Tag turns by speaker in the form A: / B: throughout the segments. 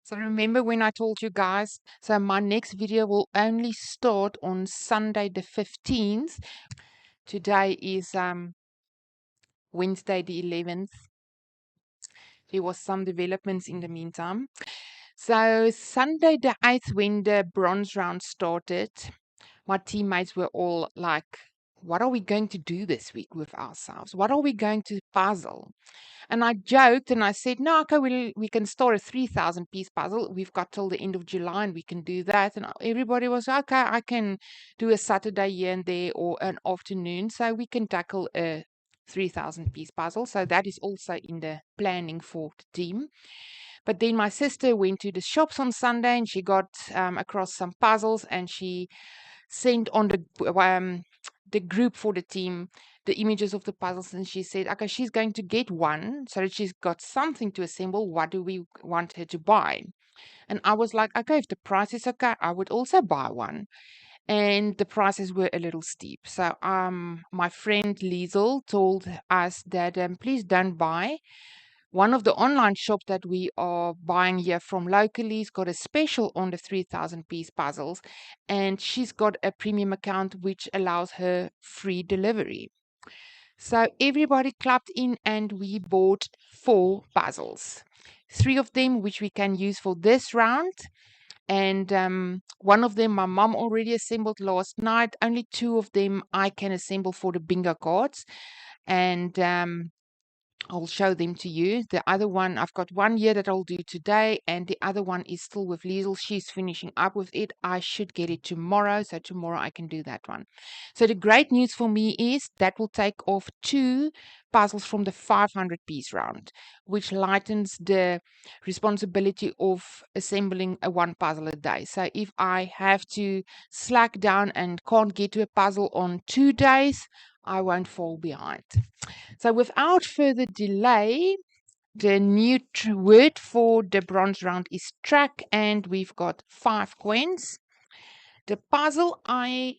A: So remember when I told you guys, so my next video will only start on Sunday the 15th. Today is Wednesday the 11th. There was some developments in the meantime. So Sunday the 8th, when the bronze round started, my teammates were all like, what are we going to do this week with ourselves? What are we going to puzzle? And I joked and I said, no, okay, we can start a 3,000 piece puzzle. We've got till the end of July and we can do that. And everybody was, okay, I can do a Saturday here and there or an afternoon. So we can tackle a 3,000 piece puzzle. So that is also in the planning for the team. But then my sister went to the shops on Sunday and she got across some puzzles and she sent on the group for the team the images of the puzzles, and she said, okay, she's going to get one so that she's got something to assemble. What do we want her to buy? And I was like, okay, if the price is okay, I would also buy one. And the prices were a little steep. So my friend Liesel told us that please don't buy. One of the online shops that we are buying here from locally has got a special on the 3,000 piece puzzles, and she's got a premium account which allows her free delivery. So everybody clapped in and we bought 4 puzzles. 3 of them which we can use for this round, and one of them my mom already assembled last night. Only 2 of them I can assemble for the bingo cards, and I'll show them to you. The other one, I've got one here that I'll do today, and the other one is still with Liesel. She's finishing up with it. I should get it tomorrow, so tomorrow I can do that one. So the great news for me is that will take off 2 puzzles from the 500 piece round, which lightens the responsibility of assembling a 1 puzzle a day. So if I have to slack down and can't get to a puzzle on 2 days, I won't fall behind. So without further delay, the new word for the bronze round is track, and we've got 5 coins. The puzzle I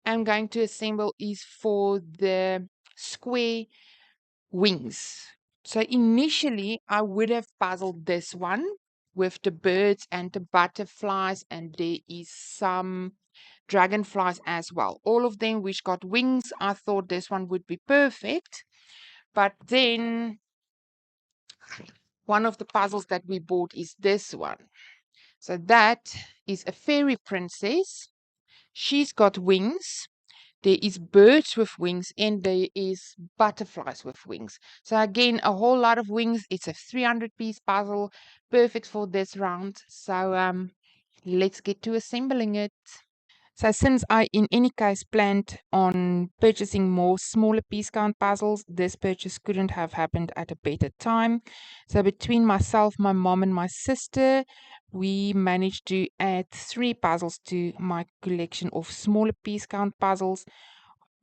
A: am going to assemble is for the square wings. So initially I would have puzzled this one with the birds and the butterflies, and there is some dragonflies as well. All of them which got wings. I thought this one would be perfect. But then one of the puzzles that we bought is this one. So that is a fairy princess. She's got wings. There is birds with wings and there is butterflies with wings. So again, a whole lot of wings. It's a 300 piece puzzle, perfect for this round. So let's get to assembling it. So since I in any case planned on purchasing more smaller piece count puzzles, this purchase couldn't have happened at a better time. So between myself, my mom and my sister, we managed to add 3 puzzles to my collection of smaller piece count puzzles,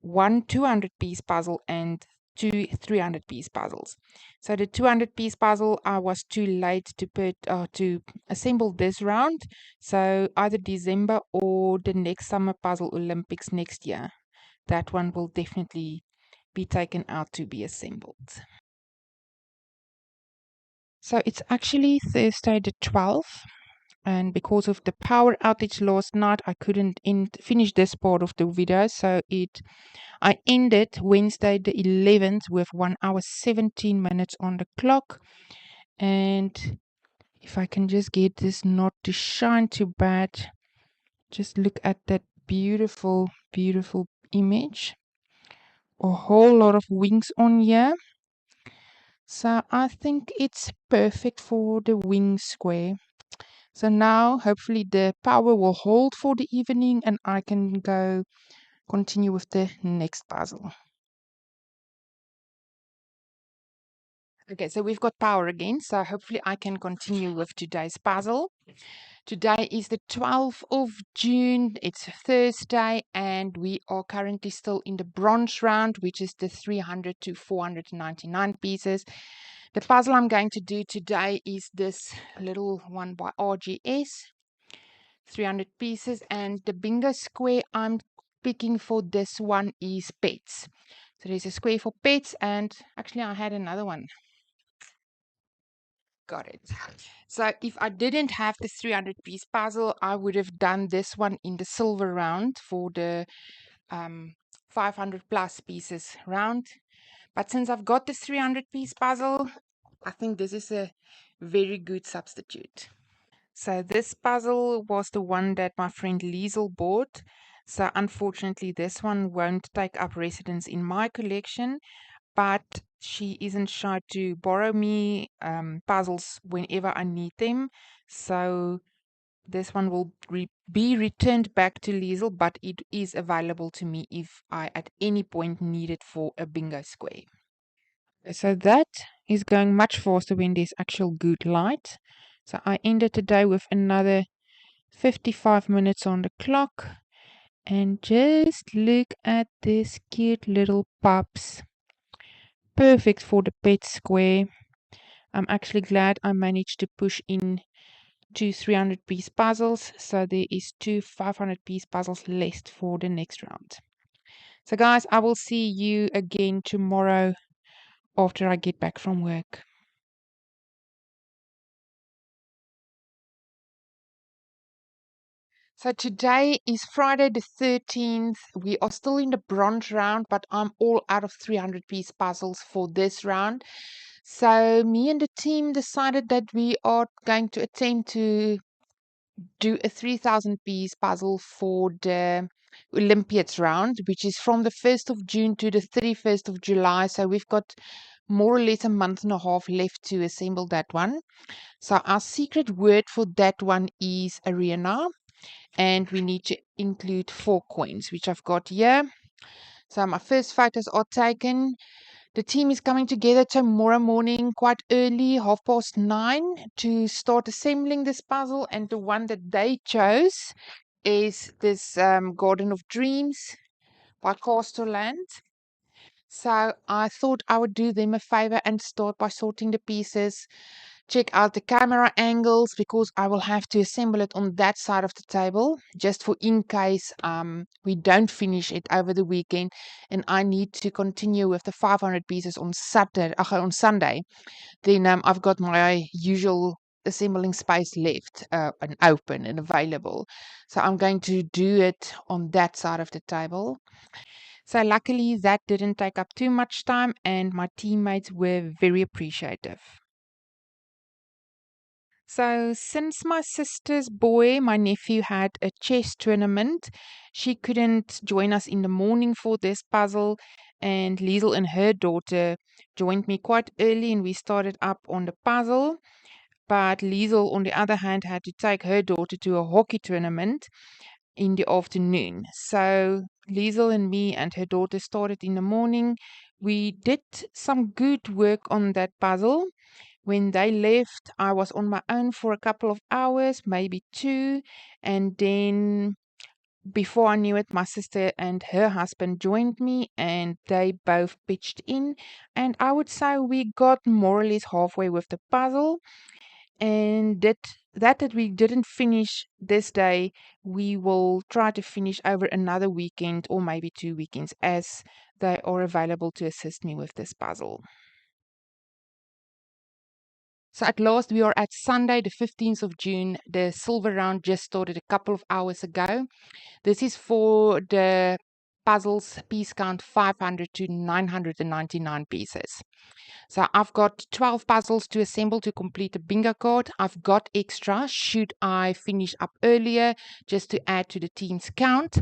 A: 1 200 piece puzzle and 2 300 piece puzzles. So the 200 piece puzzle, I was too late to assemble this round. So either December or the next Summer Puzzle Olympics next year, that one will definitely be taken out to be assembled. So it's actually Thursday the 12th. And because of the power outage last night, I couldn't finish this part of the video. So I ended Wednesday the 11th with 1 hour 17 minutes on the clock. And if I can just get this not to shine too bad, just look at that beautiful, beautiful image. A whole lot of wings on here. So I think it's perfect for the wing square. So now hopefully the power will hold for the evening and I can go continue with the next puzzle. Okay, so we've got power again, so hopefully I can continue with today's puzzle. Today is the 12th of June, it's Thursday, and we are currently still in the bronze round, which is the 300 to 499 pieces. The puzzle I'm going to do today is this little one by RGS, 300 pieces, and the bingo square I'm picking for this one is pets. So there's a square for pets, and actually I had another one. Got it. So if I didn't have the 300-piece puzzle, I would have done this one in the silver round for the 500 plus pieces round. But since I've got the 300-piece puzzle, I think this is a very good substitute. So this puzzle was the one that my friend Liesel bought. So unfortunately, this one won't take up residence in my collection, but she isn't shy to borrow me puzzles whenever I need them. So this one will be returned back to Liesel, but it is available to me if I at any point need it for a bingo square. So that is going much faster when there's actual good light. So I ended today with another 55 minutes on the clock. And just look at this cute little pups. Perfect for the pet square. I'm actually glad I managed to push in two 300-piece puzzles. So there is two 500-piece puzzles left for the next round. So guys, I will see you again tomorrow after I get back from work. So today is Friday the 13th. We are still in the bronze round, but I'm all out of 300-piece puzzles for this round. So me and the team decided that we are going to attempt to do a 3,000-piece puzzle for the Olympiads round, which is from the 1st of June to the 31st of July. So we've got more or less a month and a half left to assemble that one. So our secret word for that one is arena. And we need to include 4 coins, which I've got here. So my first photos are taken. The team is coming together tomorrow morning quite early, 9:30, to start assembling this puzzle. And the one that they chose is this Garden of Dreams by Casterland. So I thought I would do them a favor and start by sorting the pieces, check out the camera angles because I will have to assemble it on that side of the table just for in case we don't finish it over the weekend and I need to continue with the 500 pieces on on Sunday. Then I've got my usual assembling space left and open and available. So I'm going to do it on that side of the table. So luckily that didn't take up too much time and my teammates were very appreciative. So since my sister's boy, my nephew, had a chess tournament, she couldn't join us in the morning for this puzzle, and Liesel and her daughter joined me quite early and we started up on the puzzle. But Liesel, on the other hand, had to take her daughter to a hockey tournament in the afternoon. So Liesel and me and her daughter started in the morning. We did some good work on that puzzle. When they left, I was on my own for a couple of hours, maybe 2. And then before I knew it, my sister and her husband joined me and they both pitched in. And I would say we got more or less halfway with the puzzle. And that we didn't finish this day, we will try to finish over another weekend or maybe 2 weekends as they are available to assist me with this puzzle. So at last, we are at Sunday, the 15th of June. The silver round just started a couple of hours ago. This is for the puzzles piece count 500 to 999 pieces. So I've got 12 puzzles to assemble to complete the bingo card. I've got extra should I finish up earlier just to add to the team's count.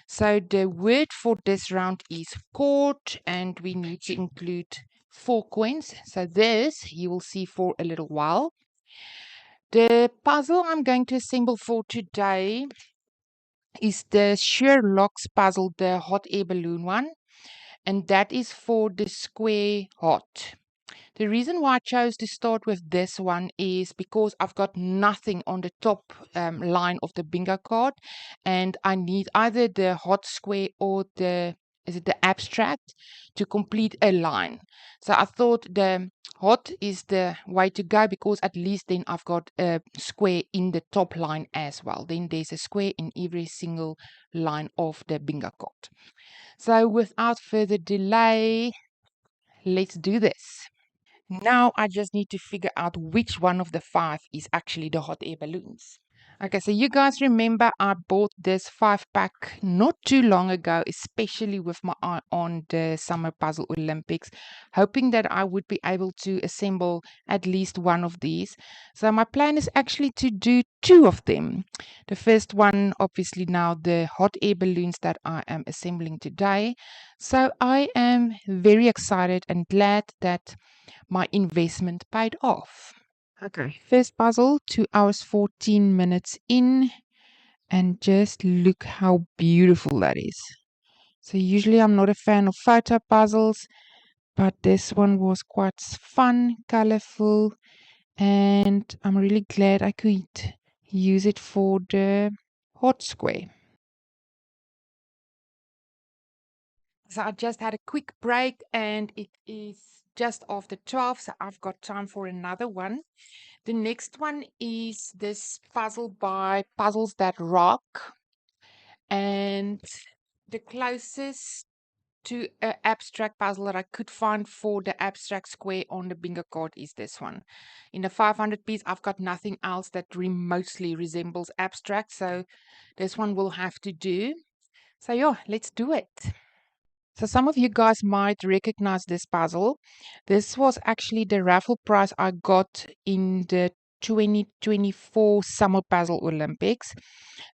A: So the word for this round is court and we need to include 4 coins. So this you will see for a little while. The puzzle I'm going to assemble for today is the Sherlock's puzzle, the hot air balloon one. And that is for the square hot. The reason why I chose to start with this one is because I've got nothing on the top line of the bingo card, and I need either the hot square or the abstract to complete a line. So I thought the hot is the way to go because at least then I've got a square in the top line as well. Then there's a square in every single line of the bingo card. So without further delay, let's do this. Now I just need to figure out which one of the 5 is actually the hot air balloons. Okay, so you guys remember I bought this 5-pack not too long ago, especially with my eye on the Summer Puzzle Olympics, hoping that I would be able to assemble at least one of these. So my plan is actually to do 2 of them. The first one, obviously now the hot air balloons that I am assembling today. So I am very excited and glad that my investment paid off. Okay. First puzzle, 2 hours 14 minutes in, and just look how beautiful that is. So usually I'm not a fan of photo puzzles, but this one was quite fun, colorful, and I'm really glad I could use it for the hot square. So I just had a quick break and it is just after 12, so I've got time for another one. The next one is this puzzle by Puzzles That Rock. And the closest to an abstract puzzle that I could find for the abstract square on the bingo card is this one. In the 500 piece, I've got nothing else that remotely resembles abstract, so this one will have to do. So yeah, let's do it. So some of you guys might recognize this puzzle. This was actually the raffle prize I got in the 2024 Summer Puzzle Olympics.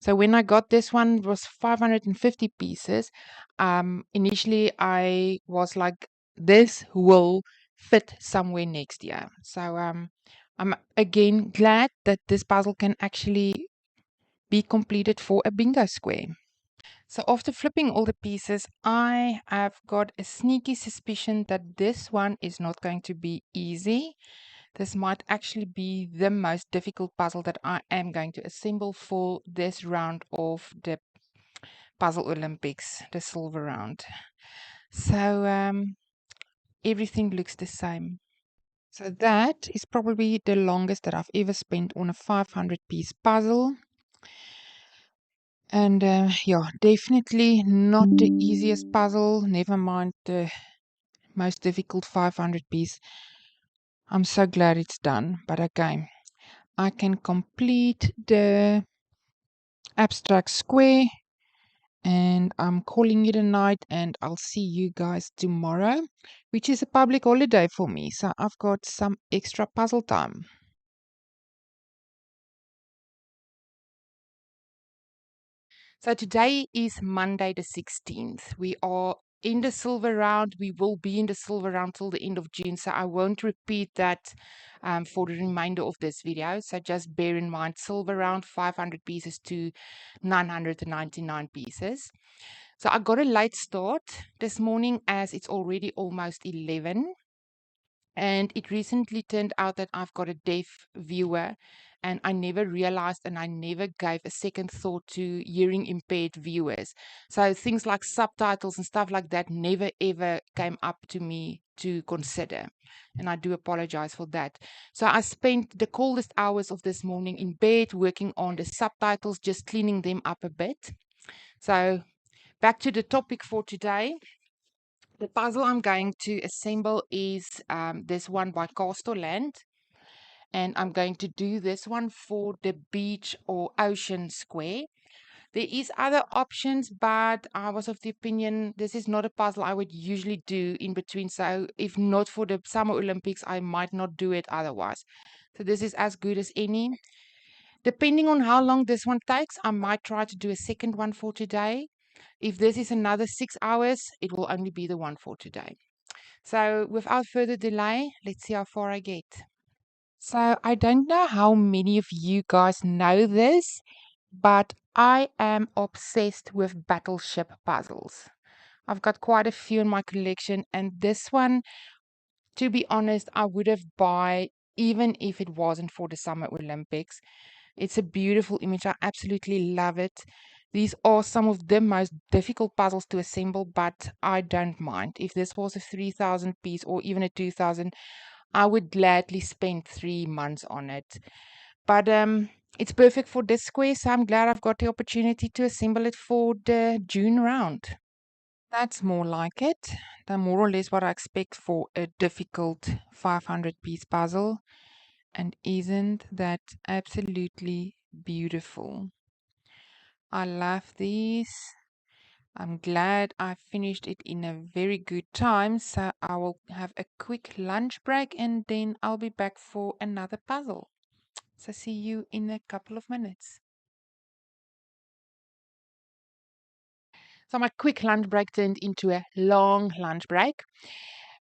A: So when I got this one, it was 550 pieces. Initially, I was like, this will fit somewhere next year. So I'm again glad that this puzzle can actually be completed for a bingo square. So after flipping all the pieces, I have got a sneaky suspicion that this one is not going to be easy. This might actually be the most difficult puzzle that I am going to assemble for this round of the Puzzle Olympics, the silver round. So everything looks the same. So that is probably the longest that I've ever spent on a 500-piece puzzle. And yeah, definitely not the easiest puzzle, never mind the most difficult 500 piece. I'm so glad it's done. But okay, I can complete the abstract square and I'm calling it a night and I'll see you guys tomorrow, which is a public holiday for me. So I've got some extra puzzle time. So today is Monday the 16th. We are in the silver round. We will be in the silver round till the end of June. So I won't repeat that for the remainder of this video. So just bear in mind, silver round 500 pieces to 999 pieces. So I got a late start this morning as it's already almost 11. And it recently turned out that I've got a deaf viewer, and I never realized and I never gave a second thought to hearing impaired viewers. So things like subtitles and stuff like that never ever came up to me to consider. And I do apologize for that. So I spent the coldest hours of this morning in bed working on the subtitles, just cleaning them up a bit. So back to the topic for today. The puzzle I'm going to assemble is this one by Castelland. And I'm going to do this one for the beach or ocean square. There is other options, but I was of the opinion this is not a puzzle I would usually do in between. So if not for the Summer Olympics, I might not do it otherwise. So this is as good as any. Depending on how long this one takes, I might try to do a second one for today. If this is another 6 hours, it will only be the one for today. So without further delay, let's see how far I get. So I don't know how many of you guys know this, but I am obsessed with battleship puzzles. I've got quite a few in my collection, and this one, to be honest, I would have bought even if it wasn't for the Summer Olympics. It's a beautiful image. I absolutely love it. These are some of the most difficult puzzles to assemble, but I don't mind. If this was a 3,000 piece or even a 2,000, I would gladly spend 3 months on it. But it's perfect for this square, so I'm glad I've got the opportunity to assemble it for the June round. That's more like it. They're more or less what I expect for a difficult 500-piece puzzle. And isn't that absolutely beautiful? I love these. I'm glad I finished it in a very good time, so I will have a quick lunch break and then I'll be back for another puzzle. So see you in a couple of minutes. So my quick lunch break turned into a long lunch break,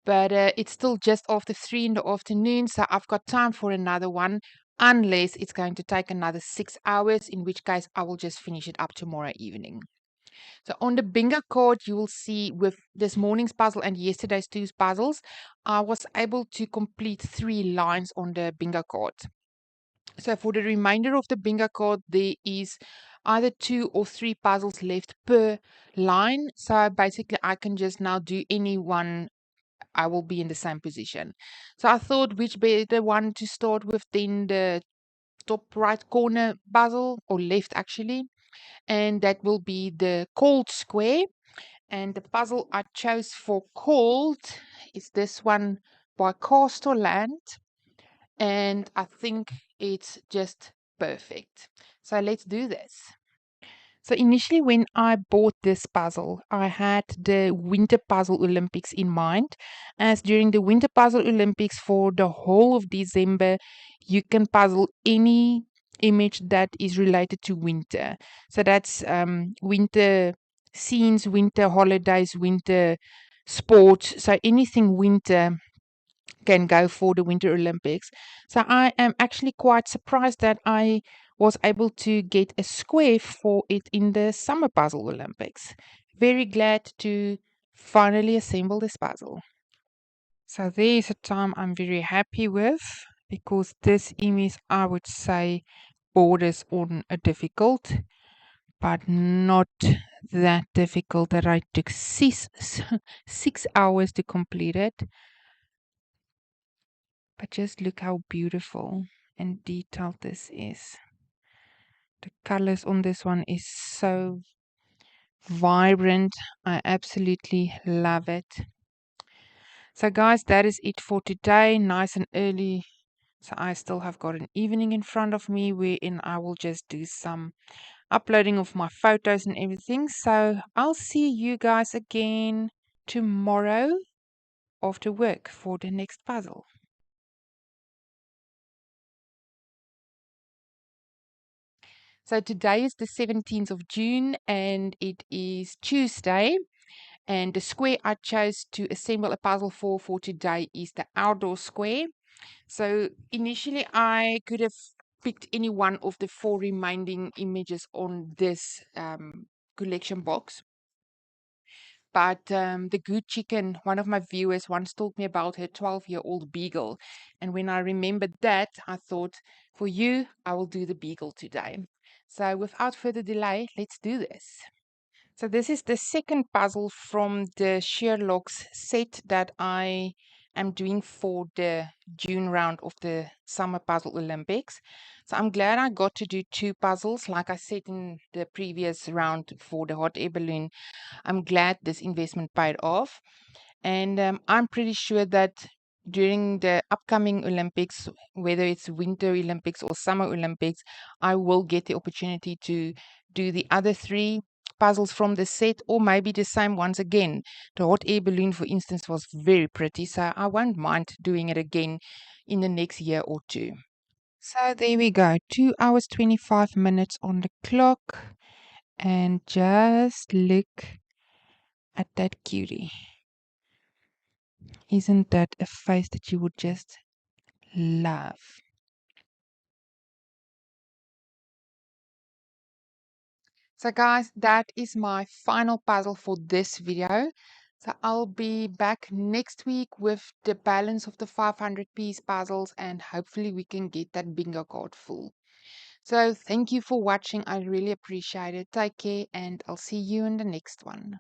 A: but it's still just after 3 in the afternoon, so I've got time for another one, unless it's going to take another 6 hours, in which case I will just finish it up tomorrow evening. So on the bingo card, you will see with this morning's puzzle and yesterday's two puzzles, I was able to complete 3 lines on the bingo card. So for the remainder of the bingo card, there is either 2 or 3 puzzles left per line. So basically, I can just now do any one. I will be in the same position. So I thought which better one to start with than the top right corner puzzle, or left actually, and that will be the cold square. And the puzzle I chose for cold is this one by Castelland, and I think it's just perfect. So let's do this. So initially, when I bought this puzzle, I had the Winter Puzzle Olympics in mind, as during the Winter Puzzle Olympics for the whole of December, you can puzzle any image that is related to winter. So that's winter scenes, winter holidays, winter sports. So anything winter can go for the Winter Olympics. So I am actually quite surprised that I was able to get a square for it in the Summer Puzzle Olympics. Very glad to finally assemble this puzzle. So there is a time I'm very happy with, because this image, I would say, borders on a difficult, but not that difficult that I took 6 hours to complete it. But just look how beautiful and detailed this is. The colors on this one is so vibrant. I absolutely love it. So guys, that is it for today. Nice and early. So I still have got an evening in front of me wherein I will just do some uploading of my photos and everything. So I'll see you guys again tomorrow after work for the next puzzle. So today is the 17th of June and it is Tuesday. And the square I chose to assemble a puzzle for today is the outdoor square. So initially I could have picked any one of the 4 remaining images on this collection box. But the good chicken, one of my viewers once told me about her 12-year-old beagle. And when I remembered that, I thought, for you, I will do the beagle today. So without further delay, let's do this. So this is the second puzzle from the Sherlock's set that I am doing for the June round of the Summer Puzzle Olympics. So I'm glad I got to do 2 puzzles, like I said in the previous round for the hot air balloon. I'm glad this investment paid off. And I'm pretty sure that during the upcoming Olympics, whether it's Winter Olympics or Summer Olympics, I will get the opportunity to do the other 3 puzzles from the set, or maybe the same ones again. The hot air balloon, for instance, was very pretty, so I won't mind doing it again in the next year or 2. So there we go, 2 hours 25 minutes on the clock, and just look at that cutie. Isn't that a face that you would just love? So guys, that is my final puzzle for this video. So I'll be back next week with the balance of the 500-piece puzzles, and hopefully we can get that bingo card full. So thank you for watching. I really appreciate it. Take care, and I'll see you in the next one.